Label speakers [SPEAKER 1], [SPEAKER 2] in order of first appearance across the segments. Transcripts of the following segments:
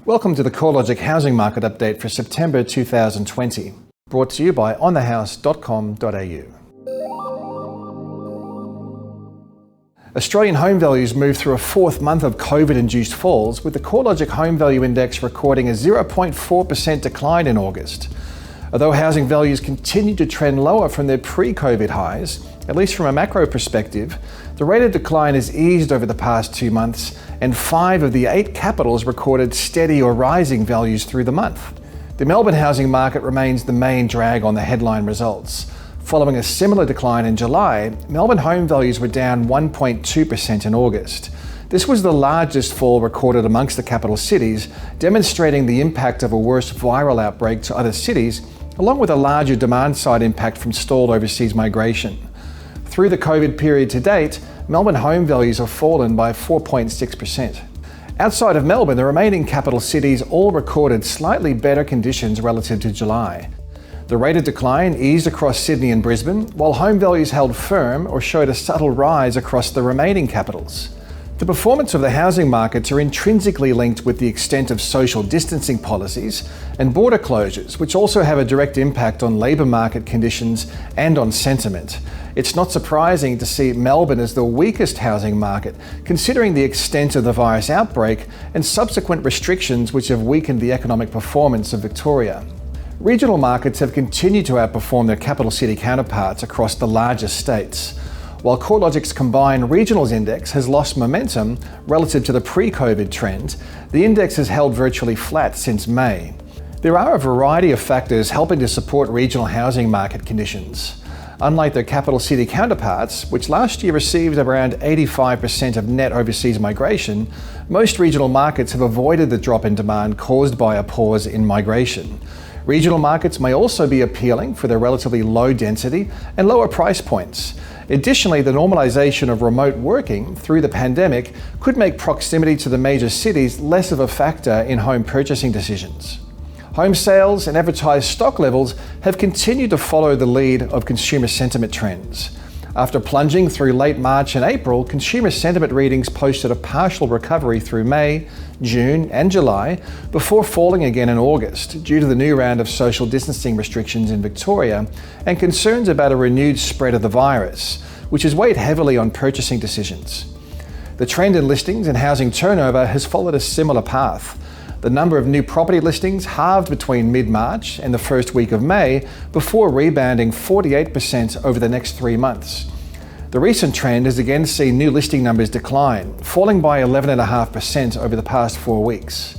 [SPEAKER 1] Welcome to the CoreLogic Housing Market Update for September 2020, brought to you by onthehouse.com.au. Australian home values moved through a fourth month of COVID-induced falls, with the CoreLogic Home Value Index recording a 0.4% decline in August. Although housing values continue to trend lower from their pre-COVID highs, at least from a macro perspective, the rate of decline has eased over the past 2 months, and 5 of the 8 capitals recorded steady or rising values through the month. The Melbourne housing market remains the main drag on the headline results. Following a similar decline in July, Melbourne home values were down 1.2% in August. This was the largest fall recorded amongst the capital cities, demonstrating the impact of a worse viral outbreak to other cities, along with a larger demand-side impact from stalled overseas migration. Through the COVID period to date, Melbourne home values have fallen by 4.6%. Outside of Melbourne, the remaining capital cities all recorded slightly better conditions relative to July. The rate of decline eased across Sydney and Brisbane, while home values held firm or showed a subtle rise across the remaining capitals. The performance of the housing markets are intrinsically linked with the extent of social distancing policies and border closures, which also have a direct impact on labour market conditions and on sentiment. It's not surprising to see Melbourne as the weakest housing market, considering the extent of the virus outbreak and subsequent restrictions which have weakened the economic performance of Victoria. Regional markets have continued to outperform their capital city counterparts across the largest states. While CoreLogic's combined regionals index has lost momentum relative to the pre-COVID trend, the index has held virtually flat since May. There are a variety of factors helping to support regional housing market conditions. Unlike their capital city counterparts, which last year received around 85% of net overseas migration, most regional markets have avoided the drop in demand caused by a pause in migration. Regional markets may also be appealing for their relatively low density and lower price points. Additionally, the normalisation of remote working through the pandemic could make proximity to the major cities less of a factor in home purchasing decisions. Home sales and advertised stock levels have continued to follow the lead of consumer sentiment trends. After plunging through late March and April, consumer sentiment readings posted a partial recovery through May, June and July, before falling again in August due to the new round of social distancing restrictions in Victoria and concerns about a renewed spread of the virus, which has weighed heavily on purchasing decisions. The trend in listings and housing turnover has followed a similar path. The number of new property listings halved between mid-March and the first week of May, before rebounding 48% over the next 3 months. The recent trend has again seen new listing numbers decline, falling by 11.5% over the past 4 weeks.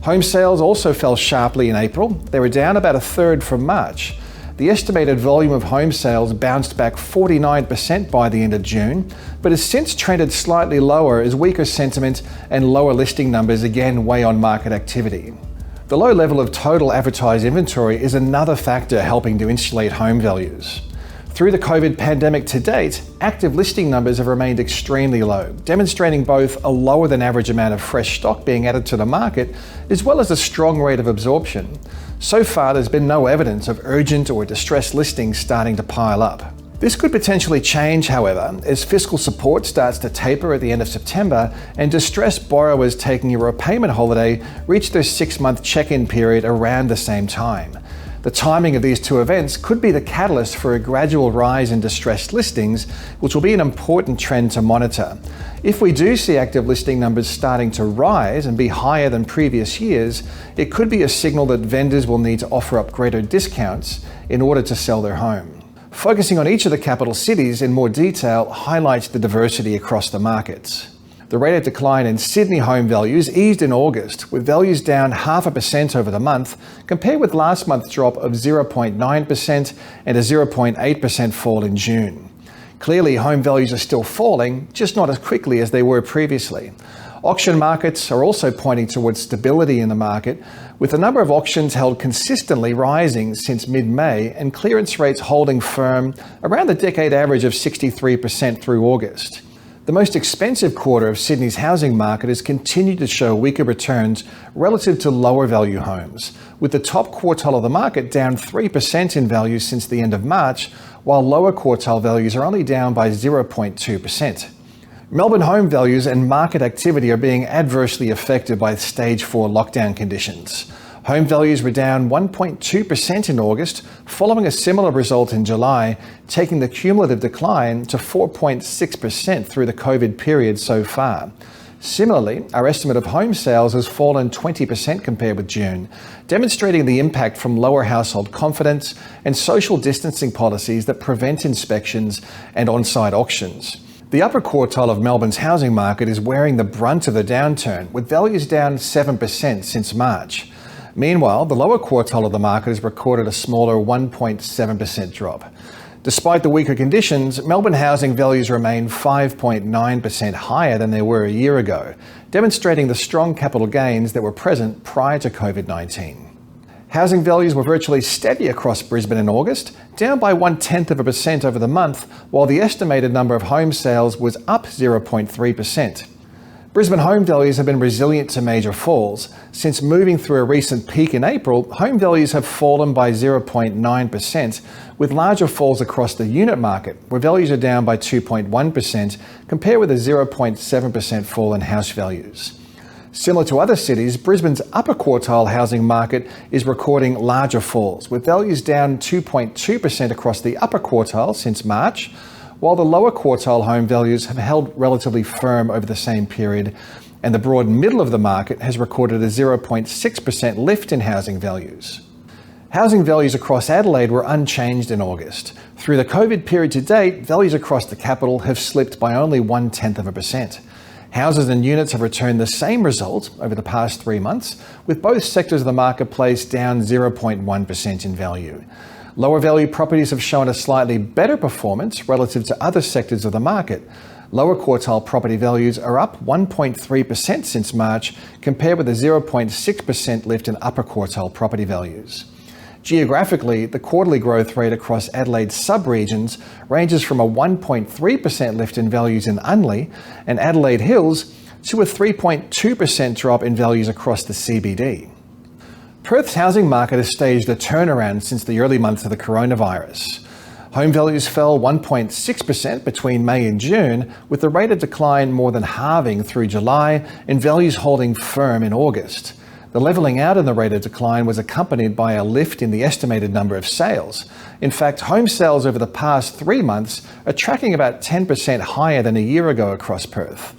[SPEAKER 1] Home sales also fell sharply in April. They were down about a third from March. The estimated volume of home sales bounced back 49% by the end of June, but has since trended slightly lower as weaker sentiment and lower listing numbers again weigh on market activity. The low level of total advertised inventory is another factor helping to insulate home values. Through the COVID pandemic to date, active listing numbers have remained extremely low, demonstrating both a lower than average amount of fresh stock being added to the market, as well as a strong rate of absorption. So far, there's been no evidence of urgent or distressed listings starting to pile up. This could potentially change, however, as fiscal support starts to taper at the end of September and distressed borrowers taking a repayment holiday reach their 6-month check-in period around the same time. The timing of these two events could be the catalyst for a gradual rise in distressed listings, which will be an important trend to monitor. If we do see active listing numbers starting to rise and be higher than previous years, it could be a signal that vendors will need to offer up greater discounts in order to sell their home. Focusing on each of the capital cities in more detail highlights the diversity across the markets. The rate of decline in Sydney home values eased in August, with values down 0.5% over the month, compared with last month's drop of 0.9% and a 0.8% fall in June. Clearly, home values are still falling, just not as quickly as they were previously. Auction markets are also pointing towards stability in the market, with the number of auctions held consistently rising since mid-May and clearance rates holding firm around the decade average of 63% through August. The most expensive quarter of Sydney's housing market has continued to show weaker returns relative to lower value homes, with the top quartile of the market down 3% in value since the end of March, while lower quartile values are only down by 0.2%. Melbourne home values and market activity are being adversely affected by Stage 4 lockdown conditions. Home values were down 1.2% in August, following a similar result in July, taking the cumulative decline to 4.6% through the COVID period so far. Similarly, our estimate of home sales has fallen 20% compared with June, demonstrating the impact from lower household confidence and social distancing policies that prevent inspections and on-site auctions. The upper quartile of Melbourne's housing market is wearing the brunt of the downturn, with values down 7% since March. Meanwhile, the lower quartile of the market has recorded a smaller 1.7% drop. Despite the weaker conditions, Melbourne housing values remain 5.9% higher than they were a year ago, demonstrating the strong capital gains that were present prior to COVID-19. Housing values were virtually steady across Brisbane in August, down by 0.1% over the month, while the estimated number of home sales was up 0.3%. Brisbane home values have been resilient to major falls. Since moving through a recent peak in April, home values have fallen by 0.9%, with larger falls across the unit market, where values are down by 2.1%, compared with a 0.7% fall in house values. Similar to other cities, Brisbane's upper quartile housing market is recording larger falls, with values down 2.2% across the upper quartile since March, while the lower quartile home values have held relatively firm over the same period, and the broad middle of the market has recorded a 0.6% lift in housing values. Housing values across Adelaide were unchanged in August. Through the COVID period to date, values across the capital have slipped by only 0.1%. Houses and units have returned the same result over the past 3 months, with both sectors of the marketplace down 0.1% in value. Lower value properties have shown a slightly better performance relative to other sectors of the market. Lower quartile property values are up 1.3% since March, compared with a 0.6% lift in upper quartile property values. Geographically, the quarterly growth rate across Adelaide's sub-regions ranges from a 1.3% lift in values in Unley and Adelaide Hills to a 3.2% drop in values across the CBD. Perth's housing market has staged a turnaround since the early months of the coronavirus. Home values fell 1.6% between May and June, with the rate of decline more than halving through July and values holding firm in August. The levelling out in the rate of decline was accompanied by a lift in the estimated number of sales. In fact, home sales over the past 3 months are tracking about 10% higher than a year ago across Perth.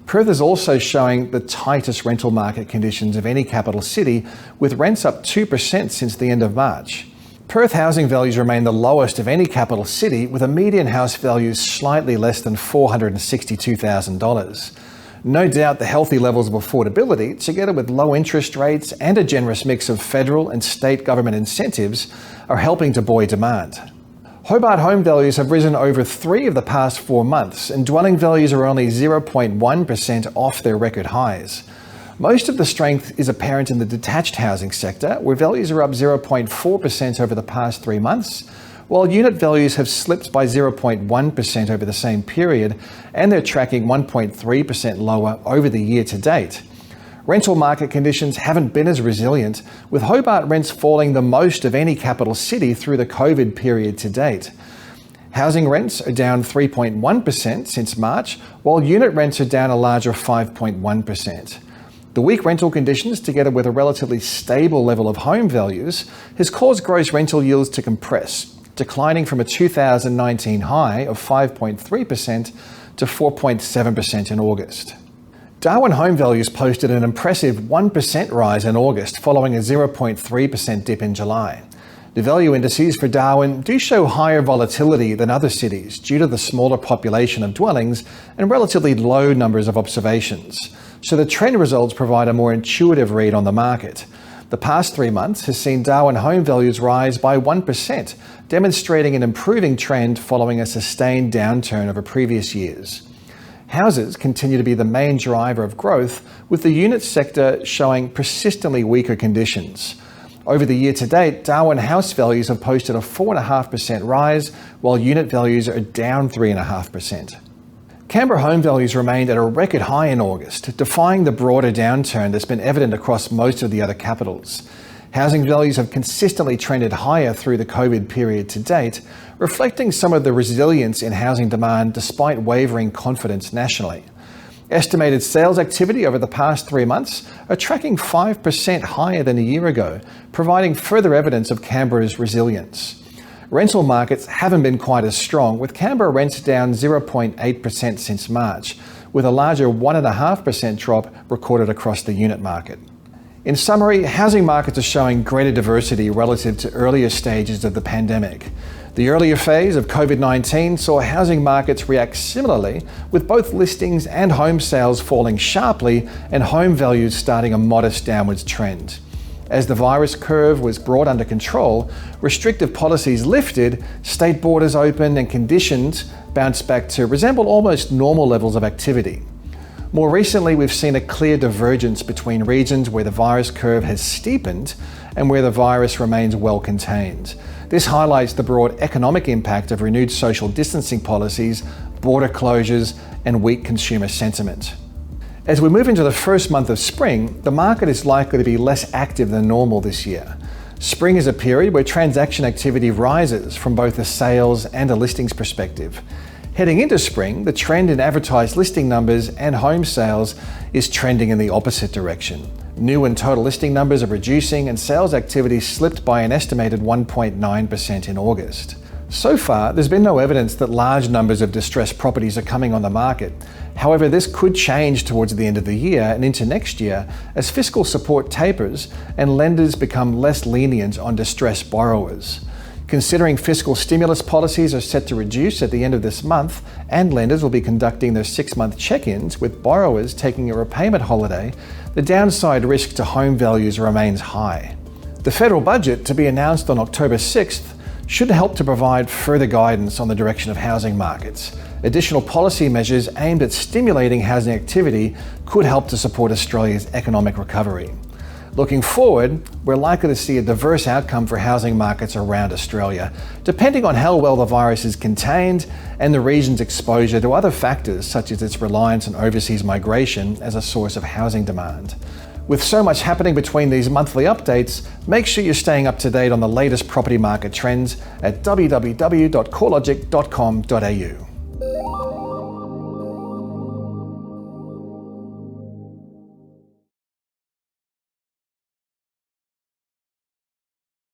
[SPEAKER 1] Perth is also showing the tightest rental market conditions of any capital city, with rents up 2% since the end of March. Perth housing values remain the lowest of any capital city, with a median house value slightly less than $462,000. No doubt the healthy levels of affordability, together with low interest rates and a generous mix of federal and state government incentives, are helping to buoy demand. Hobart home values have risen over 3 of the past 4 months, and dwelling values are only 0.1% off their record highs. Most of the strength is apparent in the detached housing sector, where values are up 0.4% over the past 3 months, while unit values have slipped by 0.1% over the same period, and they're tracking 1.3% lower over the year to date. Rental market conditions haven't been as resilient, with Hobart rents falling the most of any capital city through the COVID period to date. Housing rents are down 3.1% since March, while unit rents are down a larger 5.1%. The weak rental conditions, together with a relatively stable level of home values, has caused gross rental yields to compress, declining from a 2019 high of 5.3% to 4.7% in August. Darwin home values posted an impressive 1% rise in August, following a 0.3% dip in July. The value indices for Darwin do show higher volatility than other cities due to the smaller population of dwellings and relatively low numbers of observations, so the trend results provide a more intuitive read on the market. The past 3 months has seen Darwin home values rise by 1%, demonstrating an improving trend following a sustained downturn over previous years. Houses continue to be the main driver of growth, with the unit sector showing persistently weaker conditions. Over the year to date, Darwin house values have posted a 4.5% rise, while unit values are down 3.5%. Canberra home values remained at a record high in August, defying the broader downturn that's been evident across most of the other capitals. Housing values have consistently trended higher through the COVID period to date, reflecting some of the resilience in housing demand despite wavering confidence nationally. Estimated sales activity over the past 3 months are tracking 5% higher than a year ago, providing further evidence of Canberra's resilience. Rental markets haven't been quite as strong, with Canberra rents down 0.8% since March, with a larger 1.5% drop recorded across the unit market. In summary, housing markets are showing greater diversity relative to earlier stages of the pandemic. The earlier phase of COVID-19 saw housing markets react similarly, with both listings and home sales falling sharply and home values starting a modest downwards trend. As the virus curve was brought under control, restrictive policies lifted, state borders opened, and conditions bounced back to resemble almost normal levels of activity. More recently, we've seen a clear divergence between regions where the virus curve has steepened and where the virus remains well contained. This highlights the broad economic impact of renewed social distancing policies, border closures, and weak consumer sentiment. As we move into the first month of spring, the market is likely to be less active than normal this year. Spring is a period where transaction activity rises from both a sales and a listings perspective. Heading into spring, the trend in advertised listing numbers and home sales is trending in the opposite direction. New and total listing numbers are reducing and sales activity slipped by an estimated 1.9% in August. So far, there's been no evidence that large numbers of distressed properties are coming on the market. However, this could change towards the end of the year and into next year as fiscal support tapers and lenders become less lenient on distressed borrowers. Considering fiscal stimulus policies are set to reduce at the end of this month, and lenders will be conducting their 6-month check-ins with borrowers taking a repayment holiday, the downside risk to home values remains high. The federal budget, to be announced on October 6th, should help to provide further guidance on the direction of housing markets. Additional policy measures aimed at stimulating housing activity could help to support Australia's economic recovery. Looking forward, we're likely to see a diverse outcome for housing markets around Australia, depending on how well the virus is contained and the region's exposure to other factors such as its reliance on overseas migration as a source of housing demand. With so much happening between these monthly updates, make sure you're staying up to date on the latest property market trends at www.corelogic.com.au.